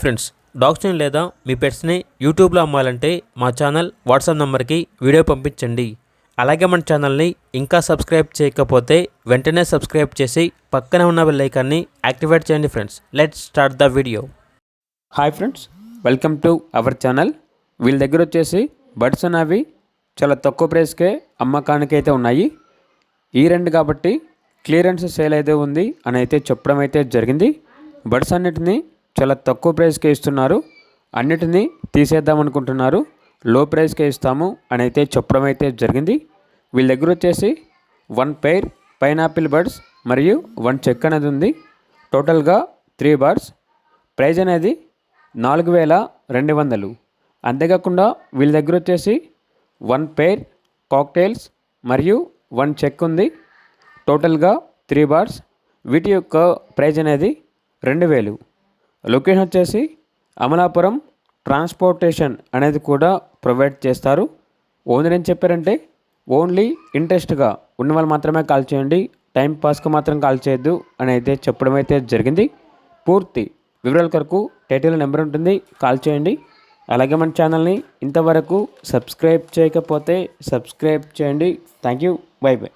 Friends, డాగ్స్ని లేదా మీ పెట్స్ని యూట్యూబ్లో అమ్మాలంటే మా ఛానల్ వాట్సాప్ నెంబర్కి వీడియో పంపించండి. అలాగే మన ఛానల్ని ఇంకా సబ్స్క్రైబ్ చేయకపోతే వెంటనే సబ్స్క్రైబ్ చేసి పక్కనే ఉన్న బెల్ ఐకాన్ని యాక్టివేట్ చేయండి. Friends, let's start the video. Hi friends, welcome to our channel. వీళ్ళ దగ్గర వచ్చేసి బర్డ్స్ అనేవి చాలా తక్కువ ప్రైస్కే అమ్మకానికి అయితే ఉన్నాయి. ఈ రెండు కాబట్టి క్లియరెన్స్ సేల్ అయితే ఉంది అని అయితే చెప్పడం అయితే జరిగింది. బర్డ్స్ అన్నిటినీ చాలా తక్కువ ప్రైస్కే ఇస్తున్నారు, అన్నిటినీ తీసేద్దాం అనుకుంటున్నారు, లో ప్రైస్కే ఇస్తాము అని అయితే చెప్పడం అయితే జరిగింది. వీళ్ళ దగ్గర వచ్చేసి 1 పెయిర్ పైనాపిల్ బర్డ్స్ మరియు 1 చెక్ అనేది ఉంది. టోటల్గా 3 బర్డ్స్. ప్రైజ్ అనేది 4200. అంతేకాకుండా వీళ్ళ దగ్గర వచ్చేసి 1 పెయిర్ కాక్టైల్స్ మరియు 1 చెక్ ఉంది. టోటల్గా 3 బర్డ్స్. వీటి యొక్క ప్రైజ్ అనేది 2000. లొకేషన్ వచ్చేసి అమలాపురం. ట్రాన్స్పోర్టేషన్ అనేది కూడా ప్రొవైడ్ చేస్తారు. ఓనర్ ఏం చెప్పారంటే ఓన్లీ ఇంట్రెస్ట్గా ఉన్న వాళ్ళు మాత్రమే కాల్ చేయండి, టైం పాస్కి మాత్రం కాల్ చేయొద్దు అని అయితే చెప్పడం అయితే జరిగింది. పూర్తి వివరాల కొరకు టైటిల్ నెంబర్ ఉంటుంది, కాల్ చేయండి. అలాగే మన ఛానల్ని ఇంతవరకు సబ్స్క్రైబ్ చేయకపోతే సబ్స్క్రైబ్ చేయండి. Thank you. By by.